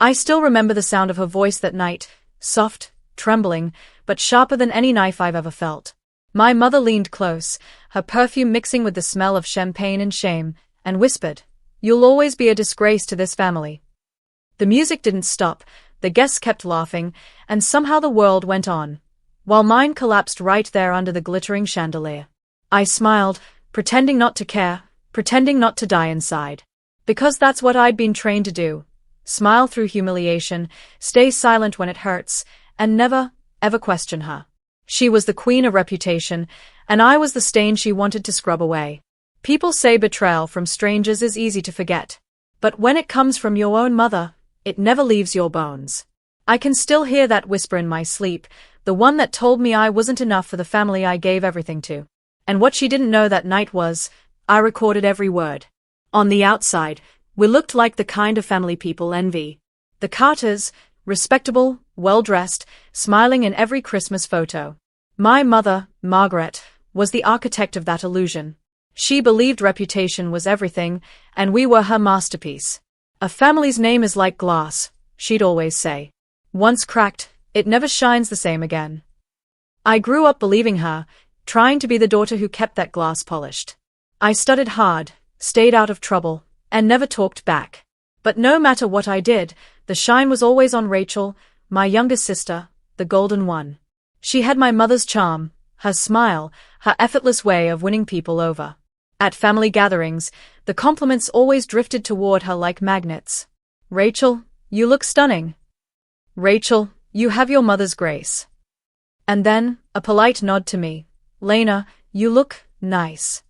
I still remember the sound of her voice that night, soft, trembling, but sharper than any knife I've ever felt. My mother leaned close, her perfume mixing with the smell of champagne and shame, and whispered, "You'll always be a disgrace to this family." The music didn't stop, the guests kept laughing, and somehow the world went on, while mine collapsed right there under the glittering chandelier. I smiled, pretending not to care, pretending not to die inside. Because that's what I'd been trained to do. Smile through humiliation, stay silent when it hurts, and never, ever question her. She was the queen of reputation, and I was the stain she wanted to scrub away. People say betrayal from strangers is easy to forget. But when it comes from your own mother, it never leaves your bones. I can still hear that whisper in my sleep, the one that told me I wasn't enough for the family I gave everything to. And what she didn't know that night was, I recorded every word. On the outside, we looked like the kind of family people envy. The Carters, respectable, well-dressed, smiling in every Christmas photo. My mother, Margaret, was the architect of that illusion. She believed reputation was everything, and we were her masterpiece. A family's name is like glass, she'd always say. Once cracked, it never shines the same again. I grew up believing her, trying to be the daughter who kept that glass polished. I studied hard, stayed out of trouble, and never talked back. But no matter what I did, the shine was always on Rachel, my younger sister, the golden one. She had my mother's charm, her smile, her effortless way of winning people over. At family gatherings, the compliments always drifted toward her like magnets. "Rachel, you look stunning." "Rachel, you have your mother's grace." And then, a polite nod to me. "Lena, you look nice."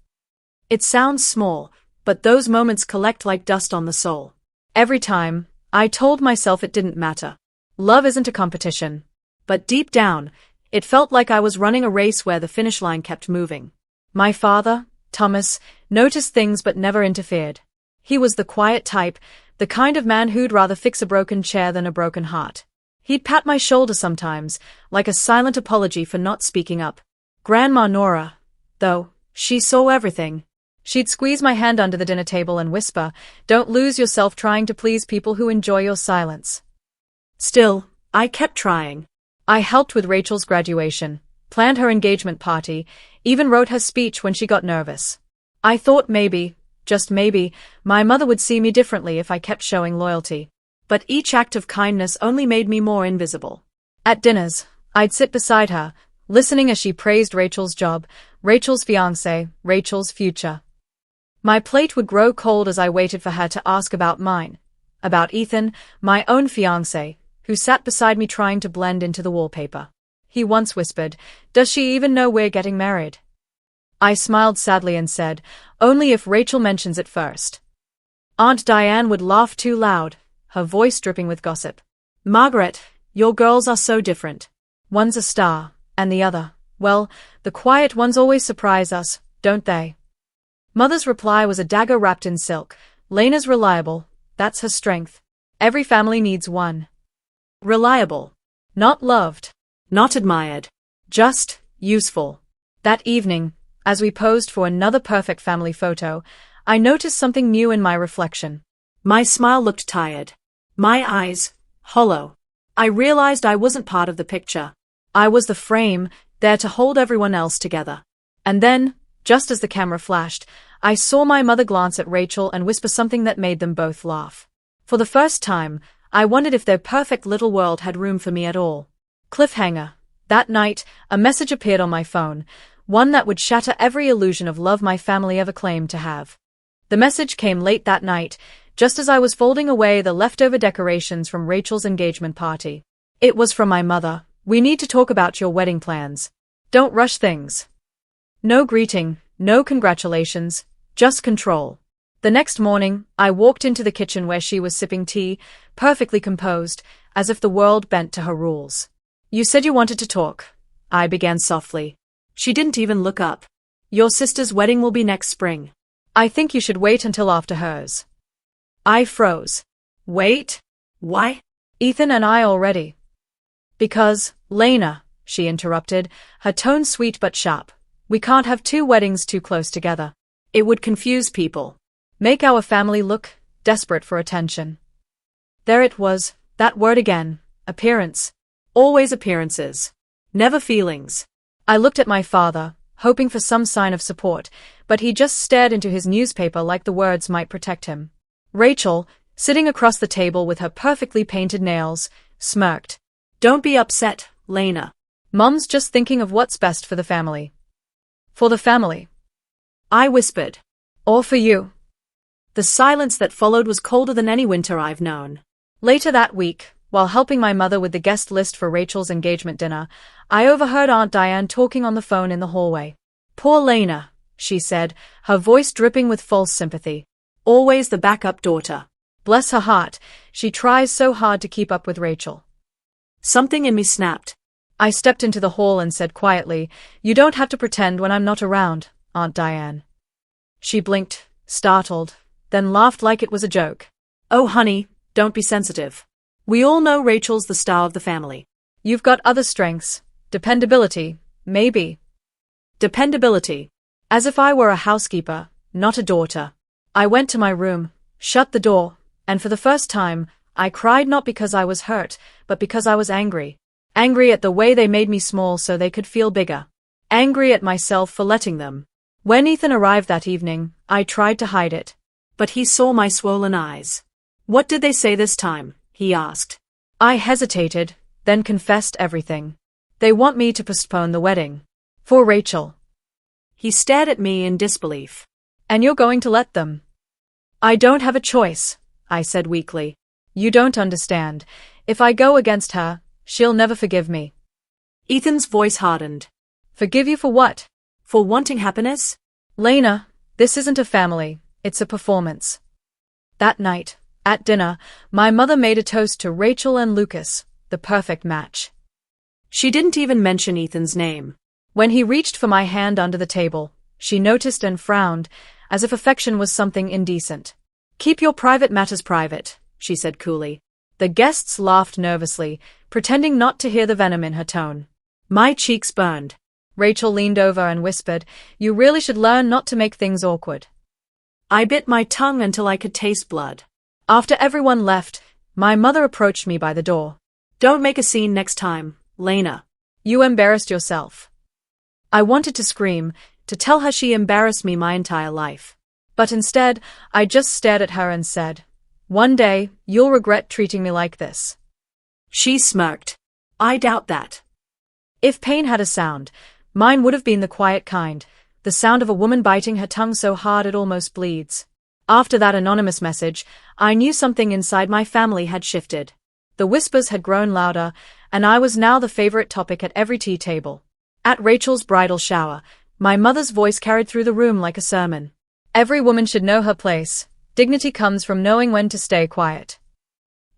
It sounds small, but those moments collect like dust on the soul. Every time, I told myself it didn't matter. Love isn't a competition. But deep down, it felt like I was running a race where the finish line kept moving. My father, Thomas, noticed things but never interfered. He was the quiet type, the kind of man who'd rather fix a broken chair than a broken heart. He'd pat my shoulder sometimes, like a silent apology for not speaking up. Grandma Nora, though, she saw everything. She'd squeeze my hand under the dinner table and whisper, "Don't lose yourself trying to please people who enjoy your silence." Still, I kept trying. I helped with Rachel's graduation, planned her engagement party, even wrote her speech when she got nervous. I thought maybe, just maybe, my mother would see me differently if I kept showing loyalty. But each act of kindness only made me more invisible. At dinners, I'd sit beside her, listening as she praised Rachel's job, Rachel's fiancé, Rachel's future. My plate would grow cold as I waited for her to ask about mine, about Ethan, my own fiancé, who sat beside me trying to blend into the wallpaper. He once whispered, "Does she even know we're getting married?" I smiled sadly and said, "Only if Rachel mentions it first." Aunt Diane would laugh too loud, her voice dripping with gossip. "Margaret, your girls are so different. One's a star, and the other, well, the quiet ones always surprise us, don't they?" Mother's reply was a dagger wrapped in silk. "Lena's reliable, that's her strength. Every family needs one. Reliable. Not loved. Not admired. Just useful." That evening, as we posed for another perfect family photo, I noticed something new in my reflection. My smile looked tired. My eyes, hollow. I realized I wasn't part of the picture. I was the frame, there to hold everyone else together. And then, just as the camera flashed, I saw my mother glance at Rachel and whisper something that made them both laugh. For the first time, I wondered if their perfect little world had room for me at all. Cliffhanger. That night, a message appeared on my phone, one that would shatter every illusion of love my family ever claimed to have. The message came late that night, just as I was folding away the leftover decorations from Rachel's engagement party. It was from my mother. "We need to talk about your wedding plans. Don't rush things." No greeting, no congratulations, just control. The next morning, I walked into the kitchen where she was sipping tea, perfectly composed, as if the world bent to her rules. "You said you wanted to talk," I began softly. She didn't even look up. "Your sister's wedding will be next spring. I think you should wait until after hers." I froze. "Wait? Why? Ethan and I already." "Because, Lena," she interrupted, her tone sweet but sharp, "we can't have two weddings too close together. It would confuse people. Make our family look desperate for attention." There it was, That word again. Appearance. Always appearances. Never feelings. I looked at my father, hoping for some sign of support, but he just stared into his newspaper like the words might protect him. Rachel, sitting across the table with her perfectly painted nails, smirked. Don't be upset, Lena. Mom's just thinking of what's best for the family. For the family, I whispered. Or for you. The silence that followed was colder than any winter I've known. Later that week, while helping my mother with the guest list for Rachel's engagement dinner, I overheard Aunt Diane talking on the phone in the hallway. Poor Lena, she said, her voice dripping with false sympathy. Always the backup daughter. Bless her heart, she tries so hard to keep up with Rachel. Something in me snapped. I stepped into the hall and said quietly, You don't have to pretend when I'm not around, Aunt Diane. She blinked, startled, then laughed like it was a joke. Oh honey, don't be sensitive. We all know Rachel's the star of the family. You've got other strengths. Dependability, maybe. Dependability. As if I were a housekeeper, not a daughter. I went to my room, shut the door, and for the first time, I cried not because I was hurt, but because I was angry. Angry at the way they made me small so they could feel bigger. Angry at myself for letting them. When Ethan arrived that evening, I tried to hide it. But he saw my swollen eyes. What did they say this time? He asked. I hesitated, then confessed everything. They want me to postpone the wedding. For Rachel. He stared at me in disbelief. And you're going to let them? I don't have a choice, I said weakly. You don't understand. If I go against her, she'll never forgive me. Ethan's voice hardened. Forgive you for what? For wanting happiness? Lena, this isn't a family, it's a performance. That night, at dinner, my mother made a toast to Rachel and Lucas, the perfect match. She didn't even mention Ethan's name. When he reached for my hand under the table, she noticed and frowned, as if affection was something indecent. Keep your private matters private, she said coolly. The guests laughed nervously, pretending not to hear the venom in her tone. My cheeks burned. Rachel leaned over and whispered, You really should learn not to make things awkward. I bit my tongue until I could taste blood. After everyone left, my mother approached me by the door. Don't make a scene next time, Lena. You embarrassed yourself. I wanted to scream, to tell her she embarrassed me my entire life. But instead, I just stared at her and said, One day, you'll regret treating me like this. She smirked. I doubt that. If pain had a sound, mine would have been the quiet kind, the sound of a woman biting her tongue so hard it almost bleeds. After that anonymous message, I knew something inside my family had shifted. The whispers had grown louder, and I was now the favorite topic at every tea table. At Rachel's bridal shower, my mother's voice carried through the room like a sermon. Every woman should know her place. Dignity comes from knowing when to stay quiet.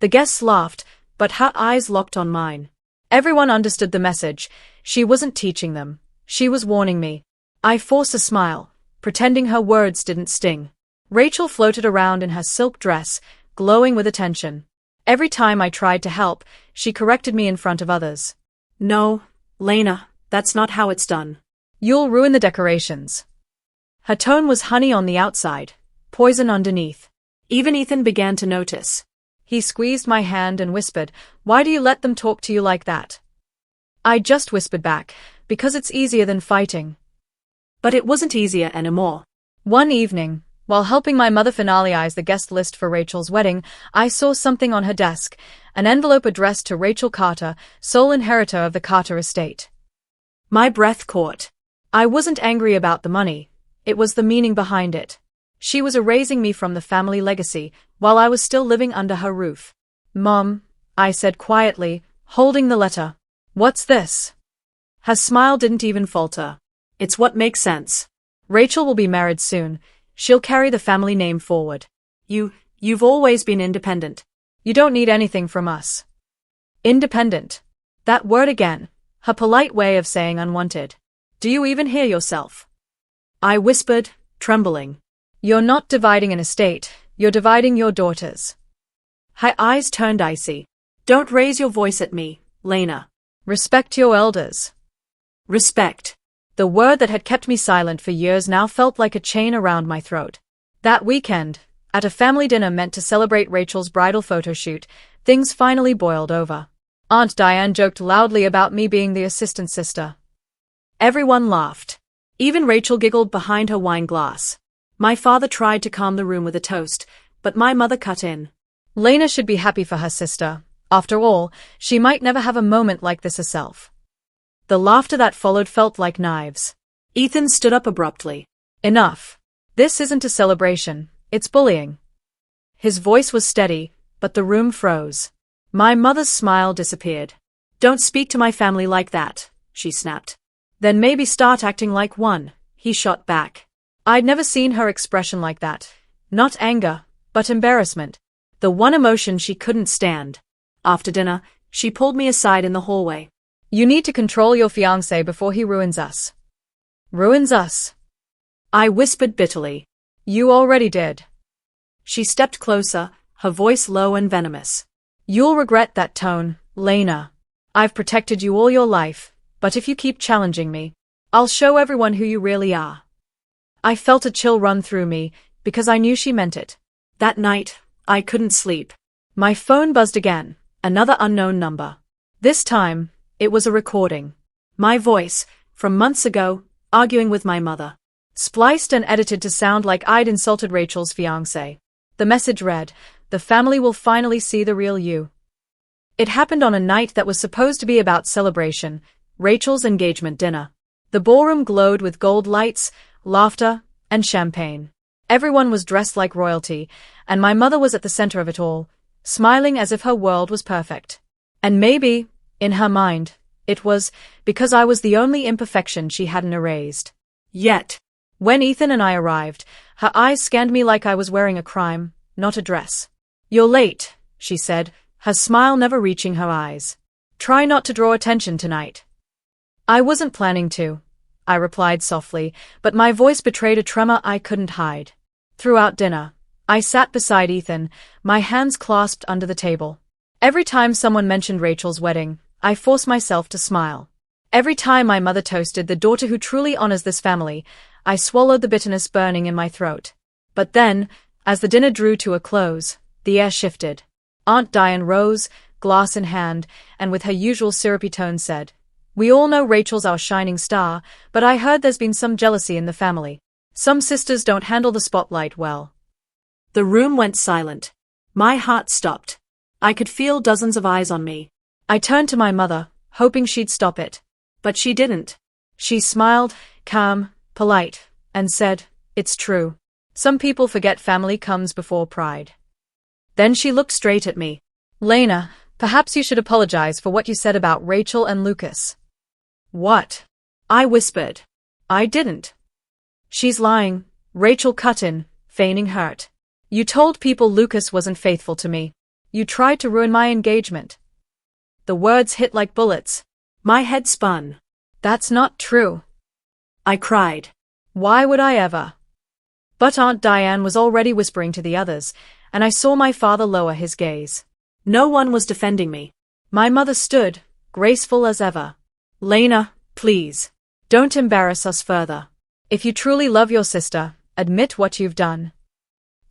The guests laughed, but her eyes locked on mine. Everyone understood the message. She wasn't teaching them. She was warning me. I forced a smile, pretending her words didn't sting. Rachel floated around in her silk dress, glowing with attention. Every time I tried to help, she corrected me in front of others. No, Lena, that's not how it's done. You'll ruin the decorations. Her tone was honey on the outside, poison underneath. Even Ethan began to notice. He squeezed my hand and whispered, Why do you let them talk to you like that? I just whispered back, Because it's easier than fighting. But it wasn't easier anymore. One evening, while helping my mother finalize the guest list for Rachel's wedding, I saw something on her desk, an envelope addressed to Rachel Carter, sole inheritor of the Carter estate. My breath caught. I wasn't angry about the money. It was the meaning behind it. She was erasing me from the family legacy, while I was still living under her roof. Mom, I said quietly, holding the letter. What's this? Her smile didn't even falter. It's what makes sense. Rachel will be married soon. She'll carry the family name forward. You've always been independent. You don't need anything from us. Independent. That word again. Her polite way of saying unwanted. Do you even hear yourself? I whispered, trembling. You're not dividing an estate, you're dividing your daughters. Her eyes turned icy. Don't raise your voice at me, Lena. Respect your elders. Respect. The word that had kept me silent for years now felt like a chain around my throat. That weekend, at a family dinner meant to celebrate Rachel's bridal photo shoot, Things finally boiled over. Aunt Diane joked loudly about me being the assistant sister. Everyone laughed. Even Rachel giggled behind her wine glass. My father tried to calm the room with a toast, but my mother cut in. Lena should be happy for her sister. After all, she might never have a moment like this herself. The laughter that followed felt like knives. Ethan stood up abruptly. Enough. This isn't a celebration, it's bullying. His voice was steady, but the room froze. My mother's smile disappeared. Don't speak to my family like that, she snapped. Then maybe start acting like one, he shot back. I'd never seen her expression like that. Not anger, but embarrassment. The one emotion she couldn't stand. After dinner, she pulled me aside in the hallway. You need to control your fiancé before he ruins us. Ruins us? I whispered bitterly. You already did. She stepped closer, her voice low and venomous. You'll regret that tone, Lena. I've protected you all your life, but if you keep challenging me, I'll show everyone who you really are. I felt a chill run through me, because I knew she meant it. That night, I couldn't sleep. My phone buzzed again, another unknown number. This time, it was a recording. My voice, from months ago, arguing with my mother. Spliced and edited to sound like I'd insulted Rachel's fiancé. The message read, "The family will finally see the real you." It happened on a night that was supposed to be about celebration, Rachel's engagement dinner. The ballroom glowed with gold lights, laughter, and champagne. Everyone was dressed like royalty, and my mother was at the center of it all, smiling as if her world was perfect. And maybe, in her mind, it was because I was the only imperfection she hadn't erased. Yet, when Ethan and I arrived, her eyes scanned me like I was wearing a crime, not a dress. You're late, she said, her smile never reaching her eyes. Try not to draw attention tonight. I wasn't planning to, I replied softly, but my voice betrayed a tremor I couldn't hide. Throughout dinner, I sat beside Ethan, my hands clasped under the table. Every time someone mentioned Rachel's wedding, I forced myself to smile. Every time my mother toasted the daughter who truly honors this family, I swallowed the bitterness burning in my throat. But then, as the dinner drew to a close, the air shifted. Aunt Diane rose, glass in hand, and with her usual syrupy tone said, "We all know Rachel's our shining star, but I heard there's been some jealousy in the family. Some sisters don't handle the spotlight well." The room went silent. My heart stopped. I could feel dozens of eyes on me. I turned to my mother, hoping she'd stop it. But she didn't. She smiled, calm, polite, and said, "It's true. Some people forget family comes before pride." Then she looked straight at me. "Lena, perhaps you should apologize for what you said about Rachel and Lucas." "What?" I whispered. "I didn't." "She's lying," Rachel cut in, feigning hurt. "You told people Lucas wasn't faithful to me. You tried to ruin my engagement." The words hit like bullets. My head spun. "That's not true," I cried. "Why would I ever?" But Aunt Diane was already whispering to the others, and I saw my father lower his gaze. No one was defending me. My mother stood, graceful as ever. "Lena, please. Don't embarrass us further. If you truly love your sister, admit what you've done."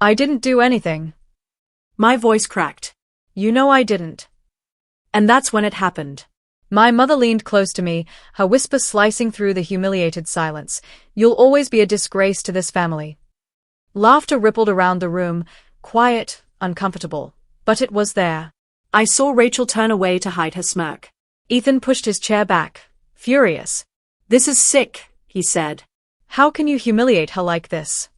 "I didn't do anything." My voice cracked. "You know I didn't." And that's when it happened. My mother leaned close to me, her whisper slicing through the humiliated silence. "You'll always be a disgrace to this family." Laughter rippled around the room, quiet, uncomfortable, but it was there. I saw Rachel turn away to hide her smirk. Ethan pushed his chair back, furious. "This is sick," he said. "How can you humiliate her like this?"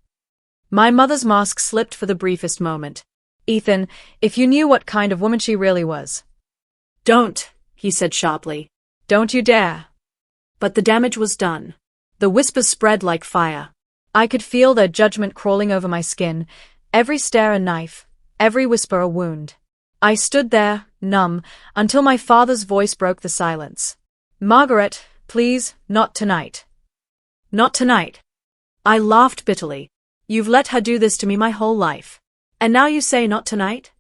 My mother's mask slipped for the briefest moment. "Ethan, if you knew what kind of woman she really was." "Don't," he said sharply. "Don't you dare." But the damage was done. The whispers spread like fire. I could feel their judgment crawling over my skin, every stare a knife, every whisper a wound. I stood there, numb, until my father's voice broke the silence. "Margaret, please, not tonight." "Not tonight." I laughed bitterly. "You've let her do this to me my whole life. And now you say not tonight?"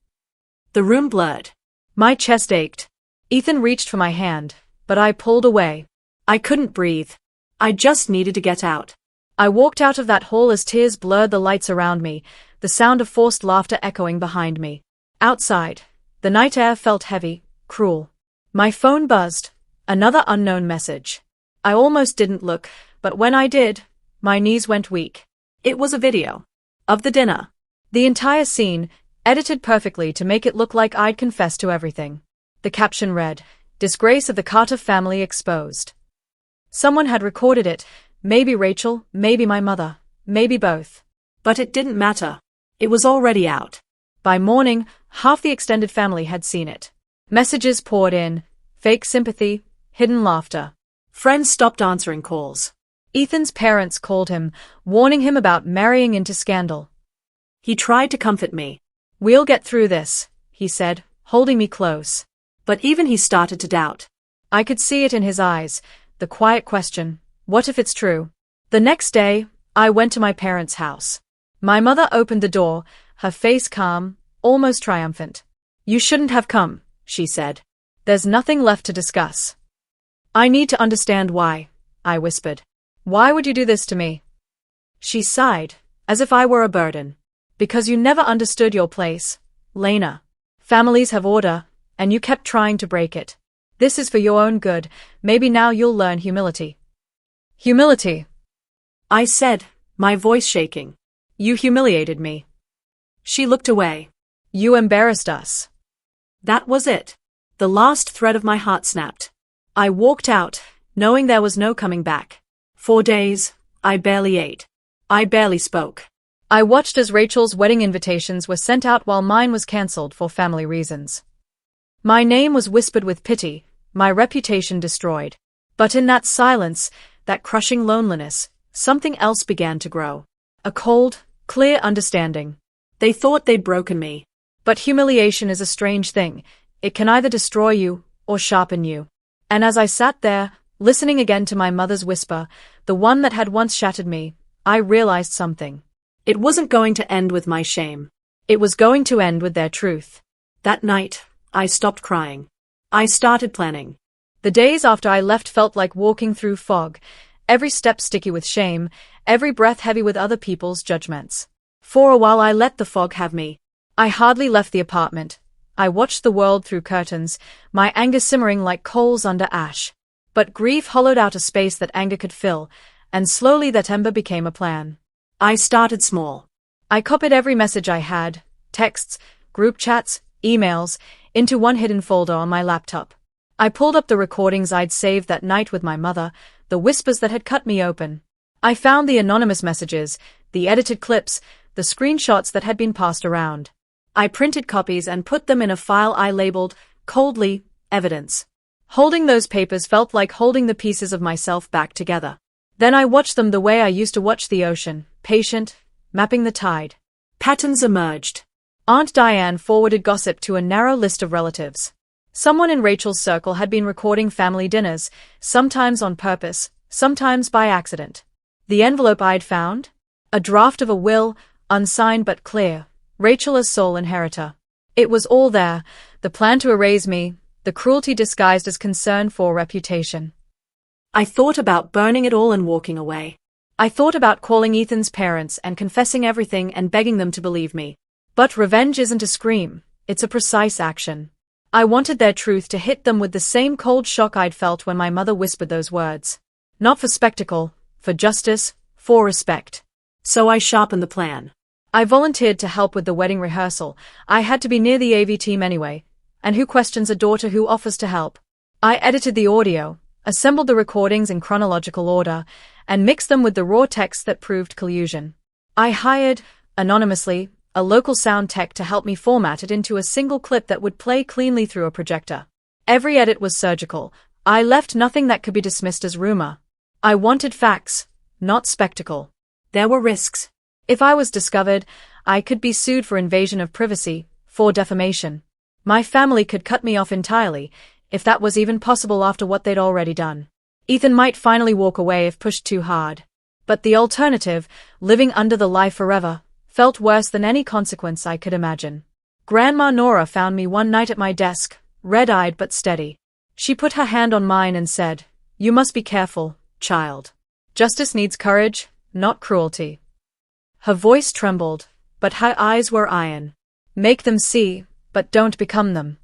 The room blurred. My chest ached. Ethan reached for my hand, but I pulled away. I couldn't breathe. I just needed to get out. I walked out of that hall as tears blurred the lights around me, the sound of forced laughter echoing behind me. Outside, The night air felt heavy, cruel. My phone buzzed. Another unknown message. I almost didn't look, but when I did, my knees went weak. It was a video. Of the dinner. The entire scene, edited perfectly to make it look like I'd confessed to everything. The caption read, "Disgrace of the Carter family exposed." Someone had recorded it, maybe Rachel, maybe my mother, maybe both. But it didn't matter. It was already out. By morning, half the extended family had seen it. Messages poured in, fake sympathy, hidden laughter. Friends stopped answering calls. Ethan's parents called him, warning him about marrying into scandal. He tried to comfort me. "We'll get through this," he said, holding me close. But even he started to doubt. I could see it in his eyes, the quiet question, what if it's true? The next day, I went to my parents' house. My mother opened the door, her face calm, almost triumphant. "You shouldn't have come," she said. "There's nothing left to discuss." "I need to understand why," I whispered. "Why would you do this to me?" She sighed, as if I were a burden. "Because you never understood your place, Lena. Families have order, and you kept trying to break it. This is for your own good, maybe now you'll learn humility." "Humility?" I said, my voice shaking. "You humiliated me." She looked away. "You embarrassed us." That was it. The last thread of my heart snapped. I walked out, knowing there was no coming back. For days, I barely ate. I barely spoke. I watched as Rachel's wedding invitations were sent out while mine was cancelled for family reasons. My name was whispered with pity, my reputation destroyed. But in that silence, that crushing loneliness, something else began to grow. A cold, clear understanding. They thought they'd broken me. But humiliation is a strange thing. It can either destroy you or sharpen you. And as I sat there, listening again to my mother's whisper, the one that had once shattered me, I realized something. It wasn't going to end with my shame. It was going to end with their truth. That night, I stopped crying. I started planning. The days after I left felt like walking through fog, every step sticky with shame, every breath heavy with other people's judgments. For a while I let the fog have me. I hardly left the apartment. I watched the world through curtains, my anger simmering like coals under ash. But grief hollowed out a space that anger could fill, and slowly that ember became a plan. I started small. I copied every message I had, texts, group chats, emails, into one hidden folder on my laptop. I pulled up the recordings I'd saved that night with my mother, the whispers that had cut me open. I found the anonymous messages, the edited clips, the screenshots that had been passed around. I printed copies and put them in a file I labeled, coldly, evidence. Holding those papers felt like holding the pieces of myself back together. Then I watched them the way I used to watch the ocean, patient, mapping the tide. Patterns emerged. Aunt Diane forwarded gossip to a narrow list of relatives. Someone in Rachel's circle had been recording family dinners, sometimes on purpose, sometimes by accident. The envelope I'd found? A draft of a will, unsigned but clear, Rachel as sole inheritor. It was all there, the plan to erase me, the cruelty disguised as concern for reputation. I thought about burning it all and walking away. I thought about calling Ethan's parents and confessing everything and begging them to believe me. But revenge isn't a scream, it's a precise action. I wanted their truth to hit them with the same cold shock I'd felt when my mother whispered those words. Not for spectacle, for justice, for respect. So I sharpened the plan. I volunteered to help with the wedding rehearsal. I had to be near the AV team anyway. And who questions a daughter who offers to help? I edited the audio, assembled the recordings in chronological order, and mixed them with the raw text that proved collusion. I hired, anonymously, a local sound tech to help me format it into a single clip that would play cleanly through a projector. Every edit was surgical. I left nothing that could be dismissed as rumor. I wanted facts, not spectacle. There were risks. If I was discovered, I could be sued for invasion of privacy, for defamation. My family could cut me off entirely, if that was even possible after what they'd already done. Ethan might finally walk away if pushed too hard. But the alternative, living under the lie forever, felt worse than any consequence I could imagine. Grandma Nora found me one night at my desk, red-eyed but steady. She put her hand on mine and said, "You must be careful, child. Justice needs courage, not cruelty." Her voice trembled, but her eyes were iron. "Make them see, but don't become them.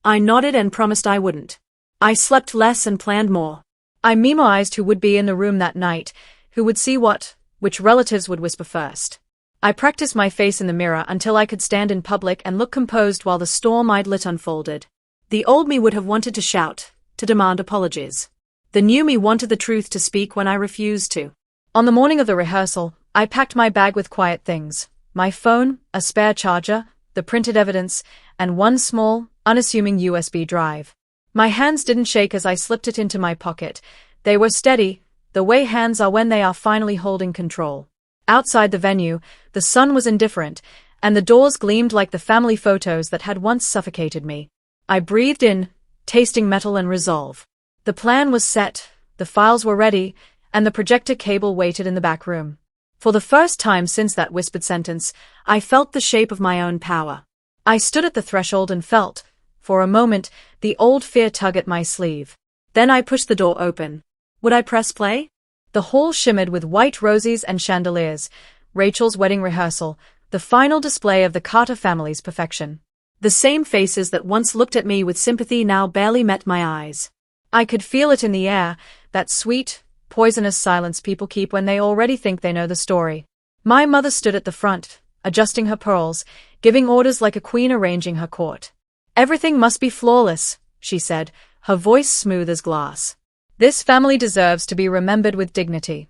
I nodded and promised I wouldn't. I slept less and planned more. I memoized who would be in the room that night, who would see what, which relatives would whisper first. I practiced my face in the mirror until I could stand in public and look composed while the storm I'd lit unfolded. The old me would have wanted to shout, to demand apologies. The new me wanted the truth to speak when I refused to. On the morning of the rehearsal, I packed my bag with quiet things: my phone, a spare charger, the printed evidence, and one small, unassuming USB drive. My hands didn't shake as I slipped it into my pocket. They were steady, the way hands are when they are finally holding control. Outside the venue, the sun was indifferent, and the doors gleamed like the family photos that had once suffocated me. I breathed in, tasting metal and resolve. The plan was set, the files were ready, and the projector cable waited in the back room. For the first time since that whispered sentence, I felt the shape of my own power. I stood at the threshold and felt, for a moment, the old fear tug at my sleeve. Then I pushed the door open. Would I press play? The hall shimmered with white roses and chandeliers, Rachel's wedding rehearsal, the final display of the Carter family's perfection. The same faces that once looked at me with sympathy now barely met my eyes. I could feel it in the air, that sweet, poisonous silence people keep when they already think they know the story. My mother stood at the front, adjusting her pearls, giving orders like a queen arranging her court. "Everything must be flawless," she said, her voice smooth as glass. "This family deserves to be remembered with dignity."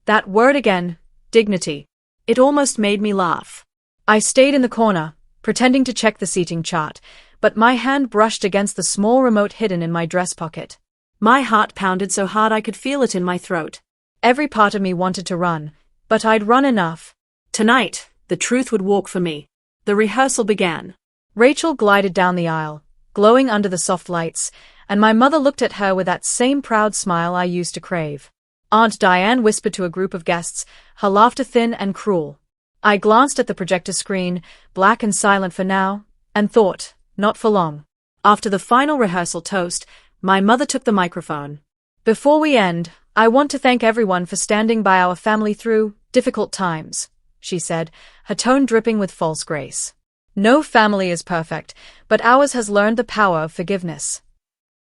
That word again, dignity. It almost made me laugh. I stayed in the corner, pretending to check the seating chart, but my hand brushed against the small remote hidden in my dress pocket. My heart pounded so hard I could feel it in my throat. Every part of me wanted to run, but I'd run enough. Tonight, the truth would walk for me. The rehearsal began. Rachel glided down the aisle, glowing under the soft lights, and my mother looked at her with that same proud smile I used to crave. Aunt Diane whispered to a group of guests, her laughter thin and cruel. I glanced at the projector screen, black and silent for now, and thought, not for long. After the final rehearsal toast, my mother took the microphone. "Before we end, I want to thank everyone for standing by our family through difficult times," she said, her tone dripping with false grace. "No family is perfect, but ours has learned the power of forgiveness."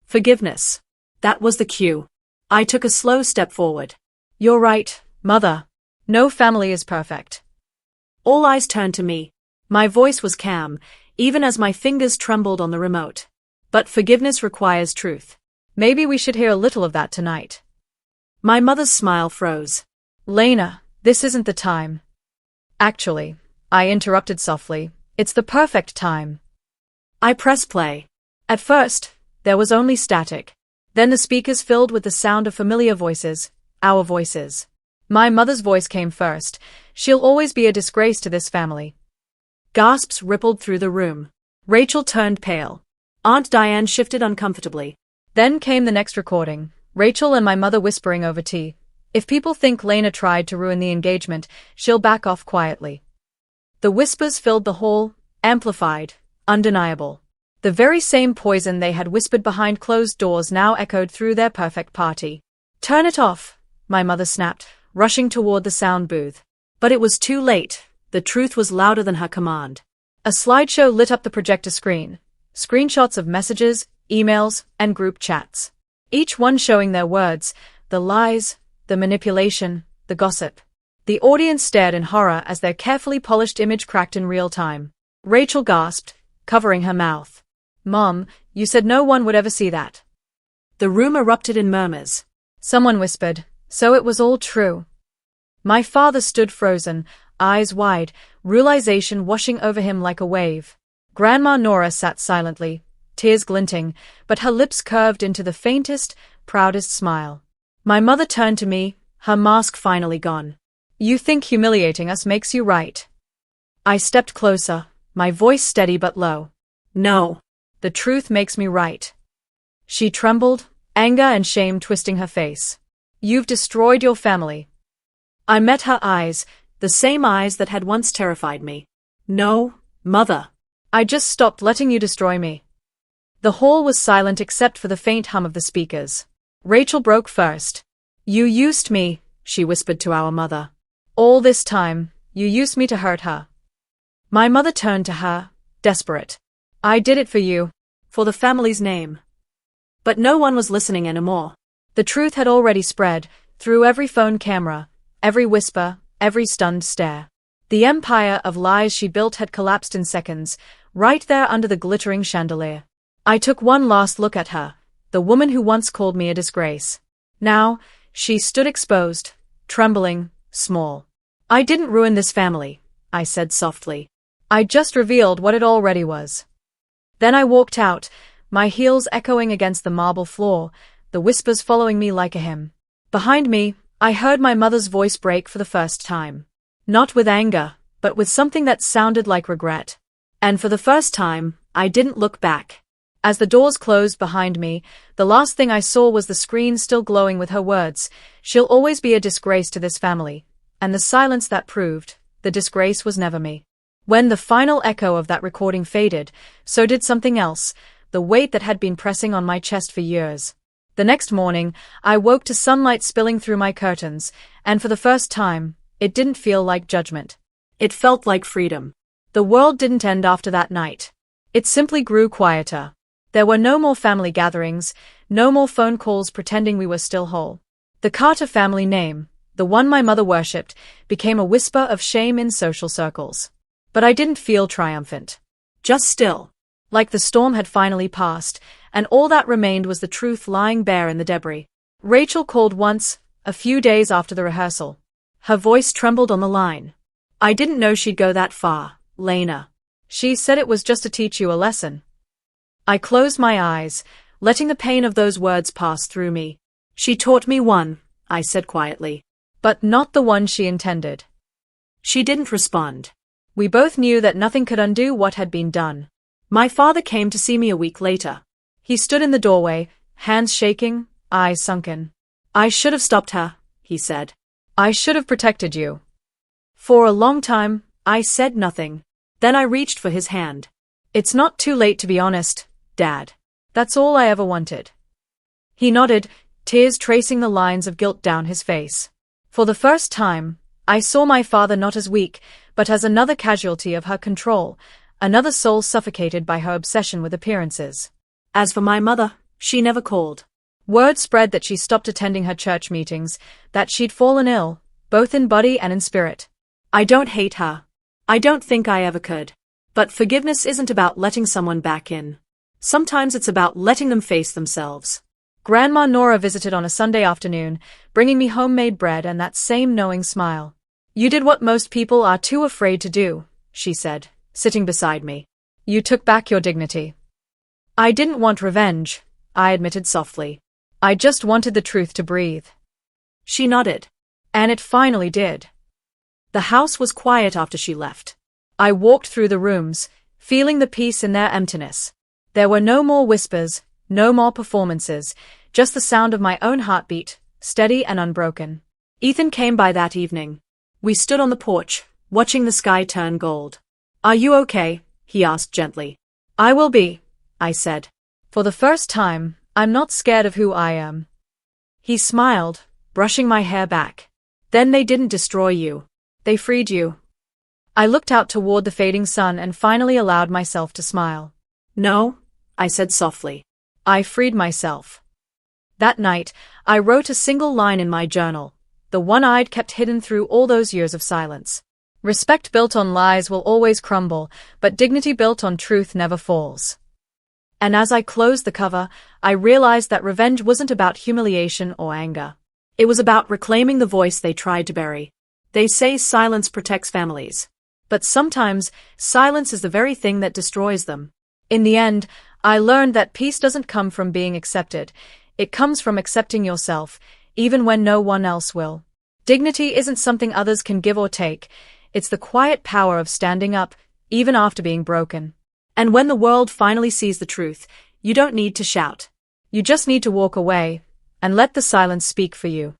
Forgiveness. That was the cue. I took a slow step forward. "You're right, Mother. No family is perfect." All eyes turned to me. My voice was calm, even as my fingers trembled on the remote. "But forgiveness requires truth. Maybe we should hear a little of that tonight." My mother's smile froze. "Lena, this isn't the time." "Actually," I interrupted softly, "it's the perfect time." I pressed play. At first, there was only static. Then the speakers filled with the sound of familiar voices, our voices. My mother's voice came first. "She'll always be a disgrace to this family." Gasps rippled through the room. Rachel turned pale. Aunt Diane shifted uncomfortably. Then came the next recording, Rachel and my mother whispering over tea. "If people think Lena tried to ruin the engagement, she'll back off quietly." The whispers filled the hall, amplified, undeniable. The very same poison they had whispered behind closed doors now echoed through their perfect party. "Turn it off," my mother snapped, rushing toward the sound booth. But it was too late. The truth was louder than her command. A slideshow lit up the projector screen. Screenshots of messages, emails, and group chats. Each one showing their words, the lies, the manipulation, the gossip. The audience stared in horror as their carefully polished image cracked in real time. Rachel gasped, covering her mouth. "Mom, you said no one would ever see that." The room erupted in murmurs. Someone whispered, "So it was all true." My father stood frozen, eyes wide, realization washing over him like a wave. Grandma Nora sat silently, tears glinting, but her lips curved into the faintest, proudest smile. My mother turned to me, her mask finally gone. "You think humiliating us makes you right?" I stepped closer, my voice steady but low. "No. The truth makes me right." She trembled, anger and shame twisting her face. "You've destroyed your family." I met her eyes, the same eyes that had once terrified me. "No, Mother. I just stopped letting you destroy me." The hall was silent except for the faint hum of the speakers. Rachel broke first. "You used me," she whispered to our mother. "All this time, you used me to hurt her." My mother turned to her, desperate. I did it for you. For the family's name. But no one was listening anymore. The truth had already spread, through every phone camera, every whisper, every stunned stare. The empire of lies she built had collapsed in seconds, right there under the glittering chandelier. I took one last look at her, the woman who once called me a disgrace. Now, she stood exposed, trembling, small. I didn't ruin this family, I said softly. I just revealed what it already was. Then I walked out, my heels echoing against the marble floor, the whispers following me like a hymn. Behind me, I heard my mother's voice break for the first time. Not with anger, but with something that sounded like regret. And for the first time, I didn't look back. As the doors closed behind me, the last thing I saw was the screen still glowing with her words, "She'll always be a disgrace to this family," and the silence that proved, the disgrace was never me. When the final echo of that recording faded, so did something else, the weight that had been pressing on my chest for years. The next morning, I woke to sunlight spilling through my curtains, and for the first time, it didn't feel like judgment. It felt like freedom. The world didn't end after that night. It simply grew quieter. There were no more family gatherings, no more phone calls pretending we were still whole. The Carter family name, the one my mother worshipped, became a whisper of shame in social circles. But I didn't feel triumphant. Just still. Like the storm had finally passed, and all that remained was the truth lying bare in the debris. Rachel called once, a few days after the rehearsal. Her voice trembled on the line. "I didn't know she'd go that far, Lena." "She said it was just to teach you a lesson." I closed my eyes, letting the pain of those words pass through me. "She taught me one," I said quietly. "But not the one she intended." She didn't respond. We both knew that nothing could undo what had been done. My father came to see me a week later. He stood in the doorway, hands shaking, eyes sunken. "I should have stopped her," he said. "I should have protected you." For a long time, I said nothing. Then I reached for his hand. "It's not too late to be honest, Dad. That's all I ever wanted." He nodded, tears tracing the lines of guilt down his face. For the first time, I saw my father not as weak, but as another casualty of her control, another soul suffocated by her obsession with appearances. As for my mother, she never called. Word spread that she stopped attending her church meetings, that she'd fallen ill, both in body and in spirit. I don't hate her. I don't think I ever could. But forgiveness isn't about letting someone back in. Sometimes it's about letting them face themselves. Grandma Nora visited on a Sunday afternoon, bringing me homemade bread and that same knowing smile. "You did what most people are too afraid to do," she said, sitting beside me. "You took back your dignity." "I didn't want revenge," I admitted softly. "I just wanted the truth to breathe." She nodded. And it finally did. The house was quiet after she left. I walked through the rooms, feeling the peace in their emptiness. There were no more whispers, no more performances, just the sound of my own heartbeat, steady and unbroken. Ethan came by that evening. We stood on the porch, watching the sky turn gold. "Are you okay?" he asked gently. "I will be," I said. "For the first time, I'm not scared of who I am." He smiled, brushing my hair back. "Then they didn't destroy you. They freed you." I looked out toward the fading sun and finally allowed myself to smile. "No," I said softly. "I freed myself." That night, I wrote a single line in my journal, the one I'd kept hidden through all those years of silence. "Respect built on lies will always crumble, but dignity built on truth never falls." And as I closed the cover, I realized that revenge wasn't about humiliation or anger. It was about reclaiming the voice they tried to bury. They say silence protects families. But sometimes, silence is the very thing that destroys them. In the end, I learned that peace doesn't come from being accepted. It comes from accepting yourself, even when no one else will. Dignity isn't something others can give or take. It's the quiet power of standing up, even after being broken. And when the world finally sees the truth, you don't need to shout. You just need to walk away, and let the silence speak for you.